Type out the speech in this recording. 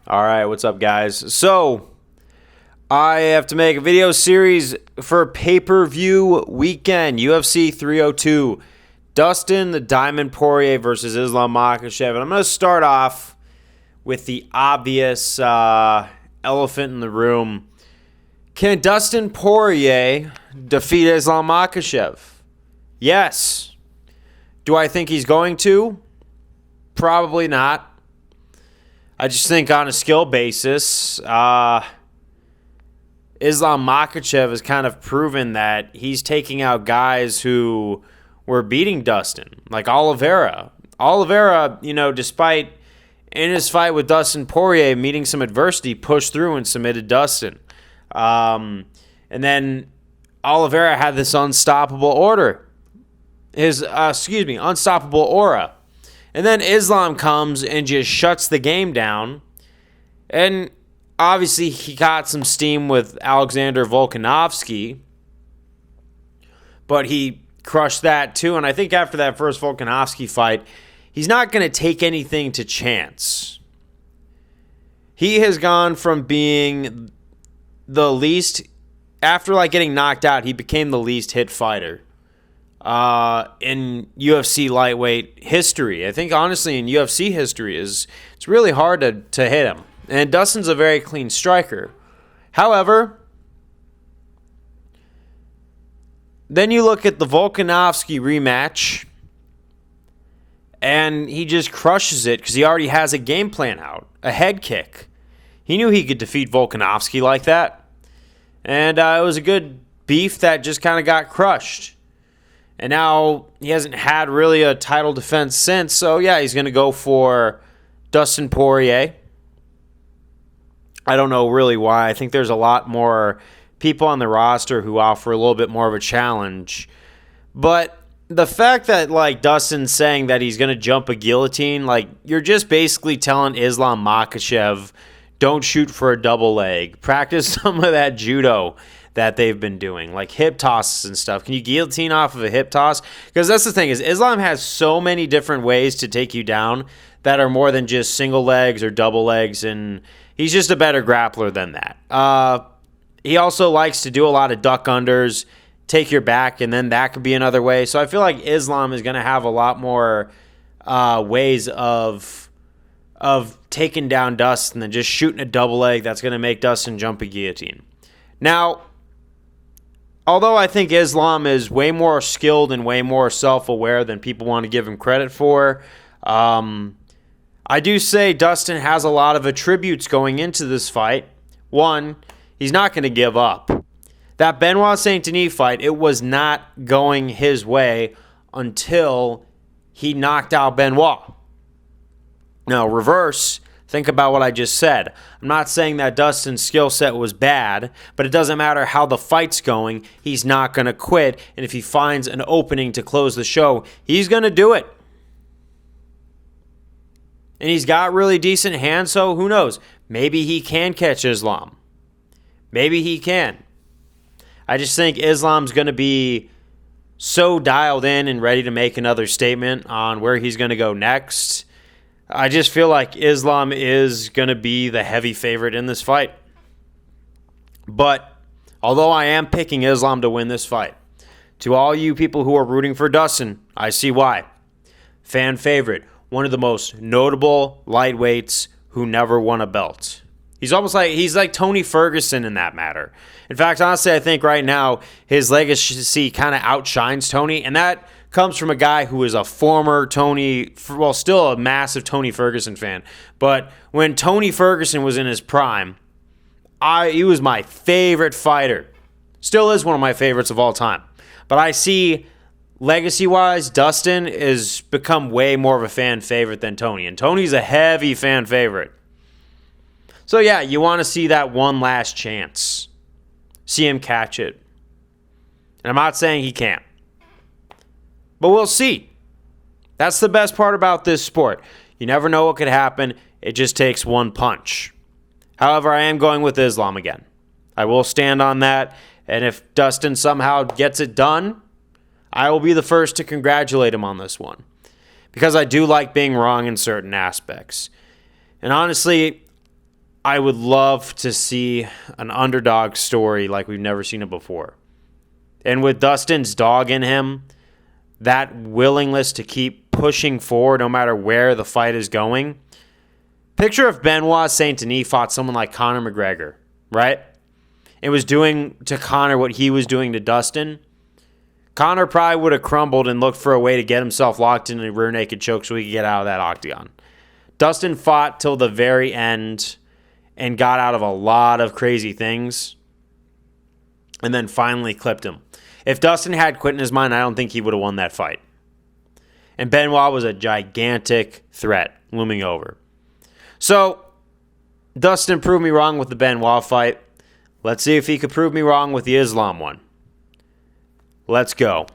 All right, what's up, guys? So, I have to make a video series for pay-per-view weekend, UFC 302. Dustin, the Diamond Poirier versus Islam Makhachev. And I'm going to start off with the obvious elephant in the room. Can Dustin Poirier defeat Islam Makhachev? Yes. Do I think he's going to? Probably not. I just think on a skill basis, Islam Makhachev has kind of proven that he's taking out guys who were beating Dustin, like Oliveira. Oliveira, despite in his fight with Dustin Poirier meeting some adversity, pushed through and submitted Dustin. And then Oliveira had this unstoppable unstoppable aura. And then Islam comes and just shuts the game down. And obviously he got some steam with Alexander Volkanovski, but he crushed that too. And I think after that first Volkanovski fight, he's not going to take anything to chance. He has gone from being the least, after getting knocked out, he became the least hit fighter in UFC lightweight history. I think honestly in UFC history it's really hard to hit him. And Dustin's a very clean striker. However, then you look at the Volkanovski rematch, and he just crushes it because he already has a game plan out, a head kick. He knew he could defeat Volkanovski like that. And it was a good beef that just kind of got crushed. And now he hasn't had really a title defense since. So, yeah, he's going to go for Dustin Poirier. I don't know really why. I think there's a lot more people on the roster who offer a little bit more of a challenge. But the fact that, Dustin's saying that he's going to jump a guillotine, you're just basically telling Islam Makhachev, don't shoot for a double leg. Practice some of that judo that they've been doing, like hip tosses and stuff. Can you guillotine off of a hip toss? Because that's the thing, is Islam has so many different ways to take you down that are more than just single legs or double legs, and he's just a better grappler than that. He also likes to do a lot of duck unders, take your back, and then that could be another way. So I feel like Islam is going to have a lot more ways of taking down Dustin than just shooting a double leg that's going to make Dustin jump a guillotine. Now, although I think Islam is way more skilled and way more self-aware than people want to give him credit for, I do say Dustin has a lot of attributes going into this fight. One, he's not going to give up. That Benoit Saint Denis fight, it was not going his way until he knocked out Benoit. Now, reverse, think about what I just said. I'm not saying that Dustin's skill set was bad, but it doesn't matter how the fight's going. He's not going to quit, and if he finds an opening to close the show, he's going to do it. And he's got really decent hands, so who knows? Maybe he can catch Islam. Maybe he can. I just think Islam's going to be so dialed in and ready to make another statement on where he's going to go next. I just feel like Islam is going to be the heavy favorite in this fight. But although I am picking Islam to win this fight, to all you people who are rooting for Dustin, I see why. Fan favorite, one of the most notable lightweights who never won a belt. He's like Tony Ferguson in that matter. In fact, honestly, I think right now his legacy kind of outshines Tony, and that comes from a guy who is a former still a massive Tony Ferguson fan. But when Tony Ferguson was in his prime, he was my favorite fighter. Still is one of my favorites of all time. But I see legacy-wise, Dustin has become way more of a fan favorite than Tony. And Tony's a heavy fan favorite. So yeah, you want to see that one last chance. See him catch it. And I'm not saying he can't. But we'll see. That's the best part about this sport. You never know what could happen. It just takes one punch. However, I am going with Islam again. I will stand on that. And if Dustin somehow gets it done, I will be the first to congratulate him on this one. Because I do like being wrong in certain aspects. And honestly, I would love to see an underdog story like we've never seen it before. And with Dustin's dog in him, that willingness to keep pushing forward no matter where the fight is going. Picture if Benoit Saint Denis fought someone like Conor McGregor, right? It was doing to Conor what he was doing to Dustin. Conor probably would have crumbled and looked for a way to get himself locked in a rear naked choke so he could get out of that octagon. Dustin fought till the very end and got out of a lot of crazy things and then finally clipped him. If Dustin had quit in his mind, I don't think he would have won that fight. And Benoit was a gigantic threat looming over. So, Dustin proved me wrong with the Benoit fight. Let's see if he could prove me wrong with the Islam one. Let's go.